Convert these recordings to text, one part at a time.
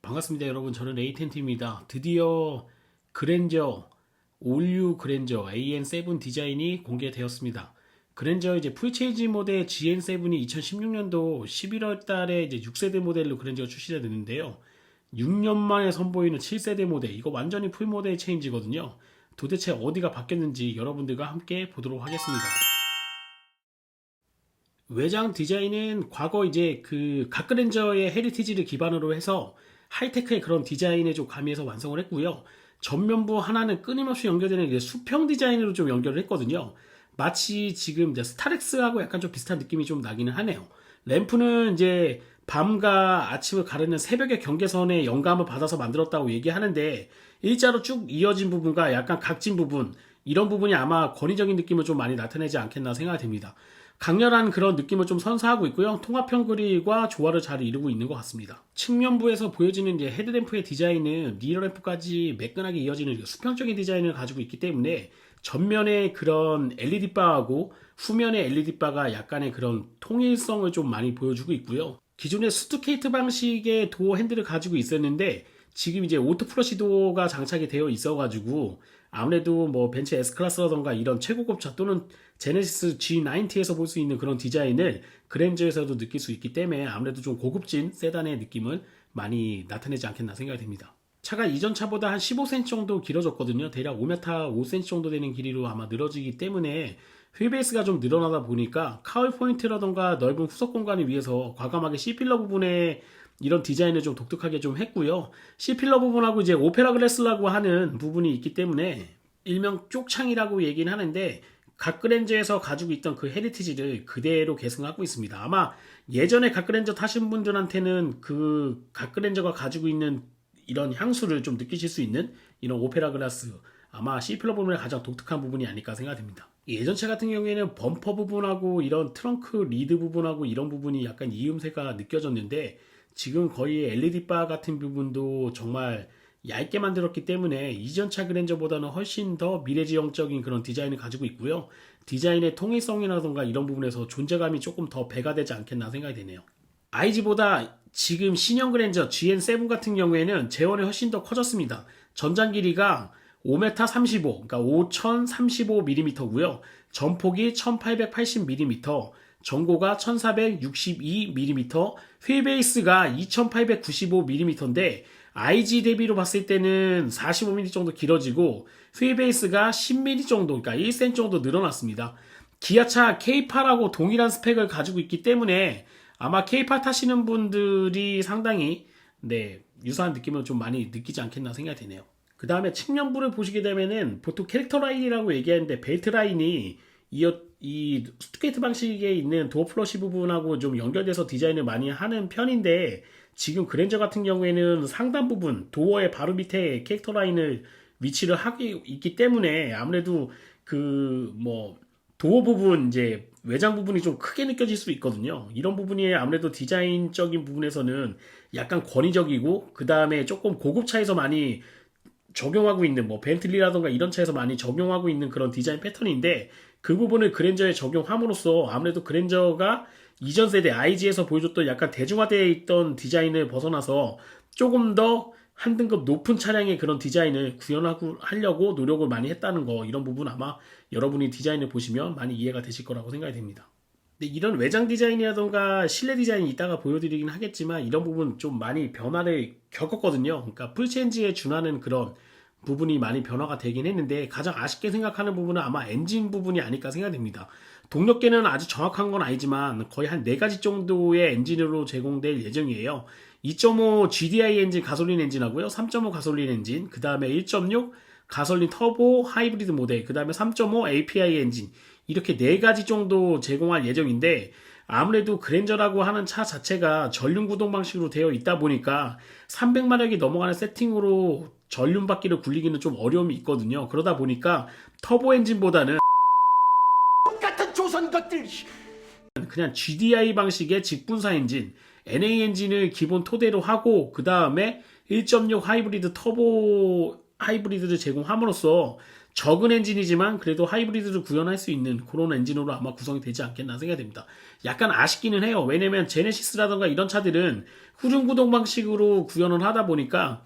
반갑습니다 여러분. 저는 에이텐트입니다. 드디어 그랜저 올류 그랜저 AN7 디자인이 공개되었습니다. 그랜저 이제 풀체인지 모델 GN7이 2016년도 11월 달에 이제 6세대 모델로 그랜저가 출시가 되는데요. 6년 만에 선보이는 7세대 모델, 이거 완전히 풀 모델 체인지거든요. 도대체 어디가 바뀌었는지 여러분들과 함께 보도록 하겠습니다. 외장 디자인은 과거 이제 그 각그랜저의 헤리티지를 기반으로 해서 하이테크의 그런 디자인을 좀 가미해서 완성을 했고요. 전면부 하나는 끊임없이 연결되는 이제 수평 디자인으로 좀 연결을 했거든요. 마치 지금 이제 스타렉스하고 약간 좀 비슷한 느낌이 좀 나기는 하네요. 램프는 이제 밤과 아침을 가르는 새벽의 경계선에 영감을 받아서 만들었다고 얘기하는데, 일자로 쭉 이어진 부분과 약간 각진 부분, 이런 부분이 아마 권위적인 느낌을 좀 많이 나타내지 않겠나 생각이 됩니다. 강렬한 그런 느낌을 좀 선사하고 있고요. 통합형 그릴과 조화를 잘 이루고 있는 것 같습니다. 측면부에서 보여지는 이제 헤드램프의 디자인은 리어램프까지 매끈하게 이어지는 수평적인 디자인을 가지고 있기 때문에 전면에 그런 LED 바하고 후면의 LED 바가 약간의 그런 통일성을 좀 많이 보여주고 있고요. 기존의 스투케이트 방식의 도어 핸들을 가지고 있었는데 지금 이제 오토 플러시 도어가 장착이 되어 있어가지고 아무래도 뭐 벤츠 S클래스라던가 이런 최고급 차 또는 제네시스 G90에서 볼 수 있는 그런 디자인을 그랜저에서도 느낄 수 있기 때문에 아무래도 좀 고급진 세단의 느낌을 많이 나타내지 않겠나 생각이 됩니다. 차가 이전 차보다 한 15cm 정도 길어졌거든요. 대략 5m 5cm 정도 되는 길이로 아마 늘어지기 때문에 휠베이스가 좀 늘어나다 보니까 카울 포인트라던가 넓은 후석 공간을 위해서 과감하게 C필러 부분에 이런 디자인을 좀 독특하게 좀 했고요. C필러 부분하고 이제 오페라 글래스라고 하는 부분이 있기 때문에 일명 쪽창이라고 얘기는 하는데, 각그랜저에서 가지고 있던 그 헤리티지를 그대로 계승하고 있습니다. 아마 예전에 각그랜저 타신 분들한테는 그 각그랜저가 가지고 있는 이런 향수를 좀 느끼실 수 있는 이런 오페라 글라스, 아마 C필러 부분의 가장 독특한 부분이 아닐까 생각됩니다. 예전 차 같은 경우에는 범퍼 부분하고 이런 트렁크 리드 부분하고 이런 부분이 약간 이음새가 느껴졌는데, 지금 거의 LED 바 같은 부분도 정말 얇게 만들었기 때문에 이전 차 그랜저보다는 훨씬 더 미래지향적인 그런 디자인을 가지고 있고요. 디자인의 통일성이라던가 이런 부분에서 존재감이 조금 더 배가 되지 않겠나 생각이 되네요. IG보다 지금 신형 그랜저 GN7 같은 경우에는 재원이 훨씬 더 커졌습니다. 전장 길이가 5m 35, 그러니까 5035mm고요. 전폭이 1880mm, 전고가 1462mm, 휠베이스가 2895mm인데 IG 대비로 봤을 때는 45mm 정도 길어지고 휠베이스가 10mm 정도, 그러니까 1cm 정도 늘어났습니다. 기아차 K8하고 동일한 스펙을 가지고 있기 때문에 아마 K8 타시는 분들이 상당히 유사한 느낌을 좀 많이 느끼지 않겠나 생각이 되네요. 그 다음에 측면부를 보시게 되면은 보통 캐릭터 라인이라고 얘기하는데, 벨트 라인이 이 스투케이트 방식에 있는 도어 플러시 부분하고 좀 연결돼서 디자인을 많이 하는 편인데, 지금 그랜저 같은 경우에는 상단 부분 도어의 바로 밑에 캐릭터 라인을 위치를 하고 있기 때문에 아무래도 그 뭐 도어 부분 이제 외장 부분이 좀 크게 느껴질 수 있거든요. 이런 부분이 아무래도 디자인적인 부분에서는 약간 권위적이고, 그 다음에 조금 고급차에서 많이 적용하고 있는 뭐 벤틀리라던가 이런 차에서 많이 적용하고 있는 그런 디자인 패턴인데, 그 부분을 그랜저에 적용함으로써 아무래도 그랜저가 이전 세대 IG에서 보여줬던 약간 대중화되어 있던 디자인을 벗어나서 조금 더 한 등급 높은 차량의 그런 디자인을 구현하려고 노력을 많이 했다는 거, 이런 부분 아마 여러분이 디자인을 보시면 많이 이해가 되실 거라고 생각이 됩니다. 근데 이런 외장 디자인이라던가 실내 디자인이 이따가 보여드리긴 하겠지만 이런 부분 좀 많이 변화를 겪었거든요. 그러니까 풀체인지에 준하는 그런 부분이 많이 변화가 되긴 했는데, 가장 아쉽게 생각하는 부분은 아마 엔진 부분이 아닐까 생각됩니다. 동력계는 아주 정확한 건 아니지만 거의 한 4가지 정도의 엔진으로 제공될 예정이에요. 2.5 GDI 엔진 가솔린 엔진하고요, 3.5 가솔린 엔진, 그 다음에 1.6 가솔린 터보 하이브리드 모델, 그 다음에 3.5 API 엔진, 이렇게 4가지 정도 제공할 예정인데, 아무래도 그랜저라고 하는 차 자체가 전륜 구동 방식으로 되어 있다 보니까 300마력이 넘어가는 세팅으로 전륜 바퀴를 굴리기는 좀 어려움이 있거든요. 그러다 보니까 터보 엔진보다는 같은 조선 것들. 그냥 GDI 방식의 직분사 엔진, NA 엔진을 기본 토대로 하고, 그 다음에 1.6 하이브리드 터보 하이브리드를 제공함으로써 적은 엔진이지만 그래도 하이브리드를 구현할 수 있는 그런 엔진으로 아마 구성이 되지 않겠나 생각이 됩니다. 약간 아쉽기는 해요. 왜냐면 제네시스라던가 이런 차들은 후륜구동 방식으로 구현을 하다 보니까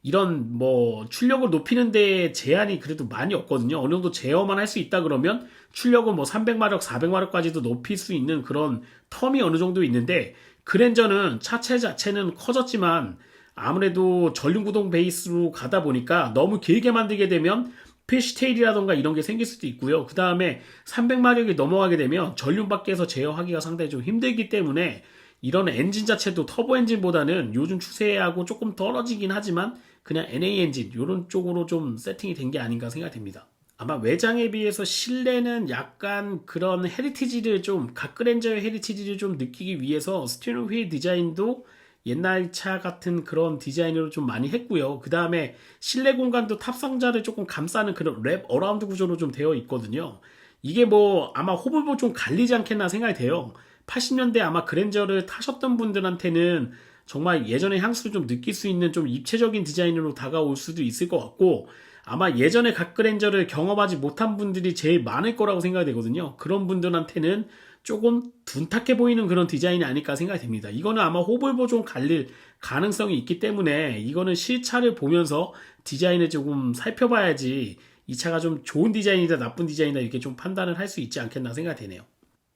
이런 뭐 출력을 높이는 데 제한이 그래도 많이 없거든요. 어느 정도 제어만 할 수 있다 그러면 출력은 뭐 300마력, 400마력까지도 높일 수 있는 그런 텀이 어느 정도 있는데, 그랜저는 차체 자체는 커졌지만 아무래도 전륜구동 베이스로 가다 보니까 너무 길게 만들게 되면 피쉬테일이라던가 이런 게 생길 수도 있고요. 그 다음에 300마력이 넘어가게 되면 전륜 밖에서 제어하기가 상당히 좀 힘들기 때문에 이런 엔진 자체도 터보 엔진보다는 요즘 추세하고 조금 떨어지긴 하지만 그냥 NA 엔진 이런 쪽으로 좀 세팅이 된 게 아닌가 생각됩니다. 아마 외장에 비해서 실내는 약간 그런 헤리티지를 좀, 각그랜저의 헤리티지를 좀 느끼기 위해서 스티어링 휠 디자인도 옛날 차 같은 그런 디자인으로 좀 많이 했고요. 그 다음에 실내 공간도 탑상자를 조금 감싸는 그런 랩 어라운드 구조로 좀 되어 있거든요. 이게 뭐 아마 호불호 좀 갈리지 않겠나 생각이 돼요. 80년대 아마 그랜저를 타셨던 분들한테는 정말 예전의 향수를 좀 느낄 수 있는 좀 입체적인 디자인으로 다가올 수도 있을 것 같고, 아마 예전에 각그랜저를 경험하지 못한 분들이 제일 많을 거라고 생각이 되거든요. 그런 분들한테는 조금 둔탁해 보이는 그런 디자인이 아닐까 생각이 됩니다. 이거는 아마 호불호 좀 갈릴 가능성이 있기 때문에 이거는 실차를 보면서 디자인을 조금 살펴봐야지 이 차가 좀 좋은 디자인이다 나쁜 디자인이다 이렇게 좀 판단을 할 수 있지 않겠나 생각이 되네요.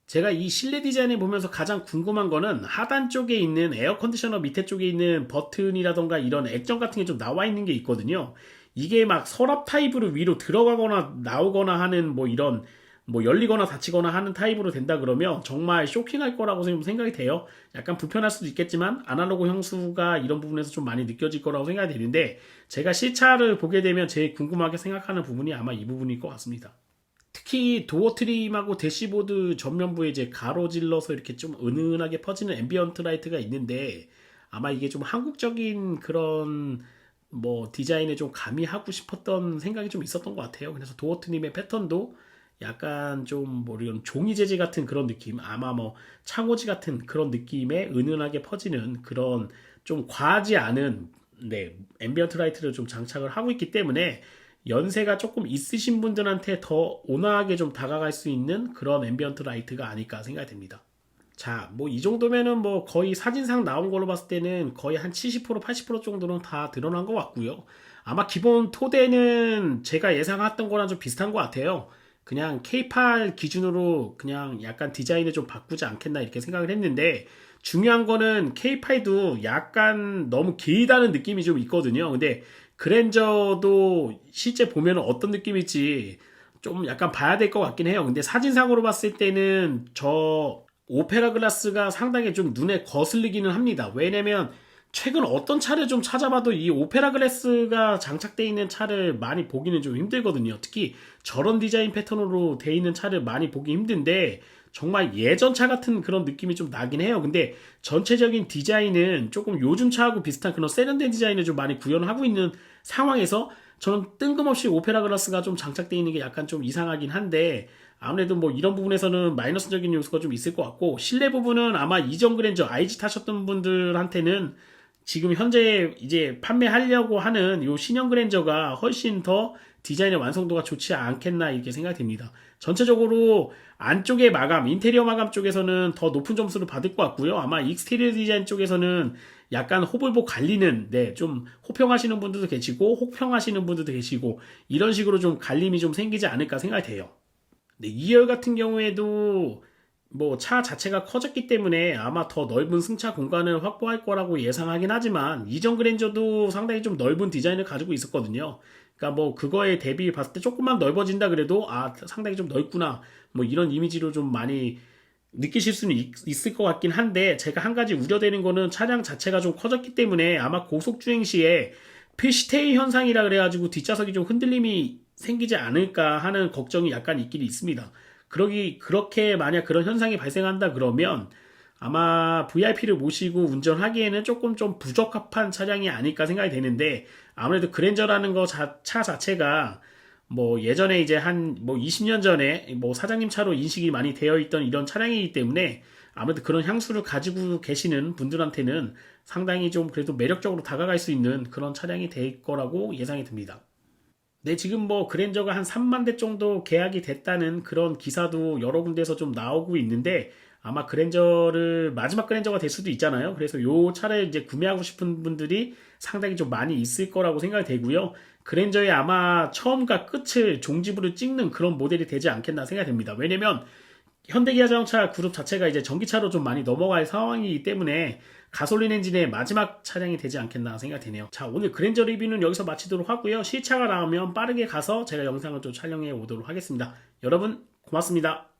제가 이 실내 디자인을 보면서 가장 궁금한 거는 하단 쪽에 있는 에어 컨디셔너 밑에 쪽에 있는 버튼이라던가 이런 액정 같은 게 좀 나와 있는 게 있거든요. 이게 막 서랍 타입으로 위로 들어가거나 나오거나 하는 뭐 이런 뭐 열리거나 닫히거나 하는 타입으로 된다 그러면 정말 쇼킹할 거라고 생각이 돼요. 약간 불편할 수도 있겠지만 아날로그 향수가 이런 부분에서 좀 많이 느껴질 거라고 생각이 되는데, 제가 실차를 보게 되면 제일 궁금하게 생각하는 부분이 아마 이 부분일 것 같습니다. 특히 도어 트림하고 대시보드 전면부에 이제 가로질러서 이렇게 좀 은은하게 퍼지는 앰비언트 라이트가 있는데, 아마 이게 좀 한국적인 그런 뭐 디자인에 좀 가미하고 싶었던 생각이 좀 있었던 것 같아요. 그래서 도어 트림의 패턴도 약간 좀 뭐 이런 종이 재질 같은 그런 느낌, 아마 뭐 창호지 같은 그런 느낌의 은은하게 퍼지는 그런 좀 과하지 않은 앰비언트 라이트를 좀 장착을 하고 있기 때문에 연세가 조금 있으신 분들한테 더 온화하게 좀 다가갈 수 있는 그런 앰비언트 라이트가 아닐까 생각이 됩니다. 자, 뭐 이 정도면은 뭐 거의 사진상 나온 걸로 봤을 때는 거의 한 70% 80% 정도는 다 드러난 것 같고요. 아마 기본 토대는 제가 예상했던 거랑 좀 비슷한 것 같아요. 그냥 K8 기준으로 그냥 약간 디자인을 좀 바꾸지 않겠나 이렇게 생각을 했는데, 중요한 거는 K8도 약간 너무 길다는 느낌이 좀 있거든요. 근데 그랜저도 실제 보면 어떤 느낌일지 좀 약간 봐야 될 것 같긴 해요. 근데 사진상으로 봤을 때는 저 오페라 글라스가 상당히 좀 눈에 거슬리기는 합니다. 왜냐면 최근 어떤 차를 좀 찾아봐도 이 오페라 글라스가 장착되어 있는 차를 많이 보기는 좀 힘들거든요. 특히 저런 디자인 패턴으로 되어 있는 차를 많이 보기 힘든데 정말 예전 차 같은 그런 느낌이 좀 나긴 해요. 근데 전체적인 디자인은 조금 요즘 차하고 비슷한 그런 세련된 디자인을 좀 많이 구현을 하고 있는 상황에서 저는 뜬금없이 오페라 글라스가 좀 장착되어 있는 게 약간 좀 이상하긴 한데, 아무래도 뭐 이런 부분에서는 마이너스적인 요소가 좀 있을 것 같고, 실내 부분은 아마 이전 그랜저 IG 타셨던 분들한테는 지금 현재 이제 판매하려고 하는 요 신형 그랜저가 훨씬 더 디자인의 완성도가 좋지 않겠나 이렇게 생각이 됩니다. 전체적으로 안쪽의 마감, 인테리어 마감 쪽에서는 더 높은 점수를 받을 것 같고요. 아마 익스테리어 디자인 쪽에서는 약간 호불호 갈리는, 좀 호평하시는 분들도 계시고 혹평하시는 분들도 계시고 이런 식으로 좀 갈림이 좀 생기지 않을까 생각이 돼요. 2열 같은 경우에도 뭐 차 자체가 커졌기 때문에 아마 더 넓은 승차 공간을 확보할 거라고 예상하긴 하지만, 이전 그랜저도 상당히 좀 넓은 디자인을 가지고 있었거든요. 그러니까 뭐 그거에 대비 봤을 때 조금만 넓어진다 그래도 상당히 좀 넓구나 뭐 이런 이미지로 좀 많이 느끼실 수는 있을 것 같긴 한데, 제가 한 가지 우려되는 거는 차량 자체가 좀 커졌기 때문에 아마 고속주행 시에 필시테이 현상이라 그래가지고 뒷좌석이 좀 흔들림이 생기지 않을까 하는 걱정이 약간 있긴 있습니다. 그렇게 만약 그런 현상이 발생한다 그러면 아마 VIP를 모시고 운전하기에는 조금 좀 부적합한 차량이 아닐까 생각이 되는데, 아무래도 그랜저라는 차 자체가 뭐 예전에 이제 한 뭐 20년 전에 뭐 사장님 차로 인식이 많이 되어 있던 이런 차량이기 때문에 아무래도 그런 향수를 가지고 계시는 분들한테는 상당히 좀 그래도 매력적으로 다가갈 수 있는 그런 차량이 될 거라고 예상이 듭니다. 네, 지금 뭐 그랜저가 한 3만 대 정도 계약이 됐다는 그런 기사도 여러 군데에서 좀 나오고 있는데 아마 그랜저를 마지막 그랜저가 될 수도 있잖아요. 그래서 요 차를 이제 구매하고 싶은 분들이 상당히 좀 많이 있을 거라고 생각이 되고요. 그랜저의 아마 처음과 끝을 종지부를 찍는 그런 모델이 되지 않겠나 생각이 됩니다. 왜냐면 현대기아 자동차 그룹 자체가 이제 전기차로 좀 많이 넘어갈 상황이기 때문에 가솔린 엔진의 마지막 차량이 되지 않겠나 생각이 되네요. 자, 오늘 그랜저 리뷰는 여기서 마치도록 하고요. 시차가 나오면 빠르게 가서 제가 영상을 좀 촬영해 오도록 하겠습니다. 여러분 고맙습니다.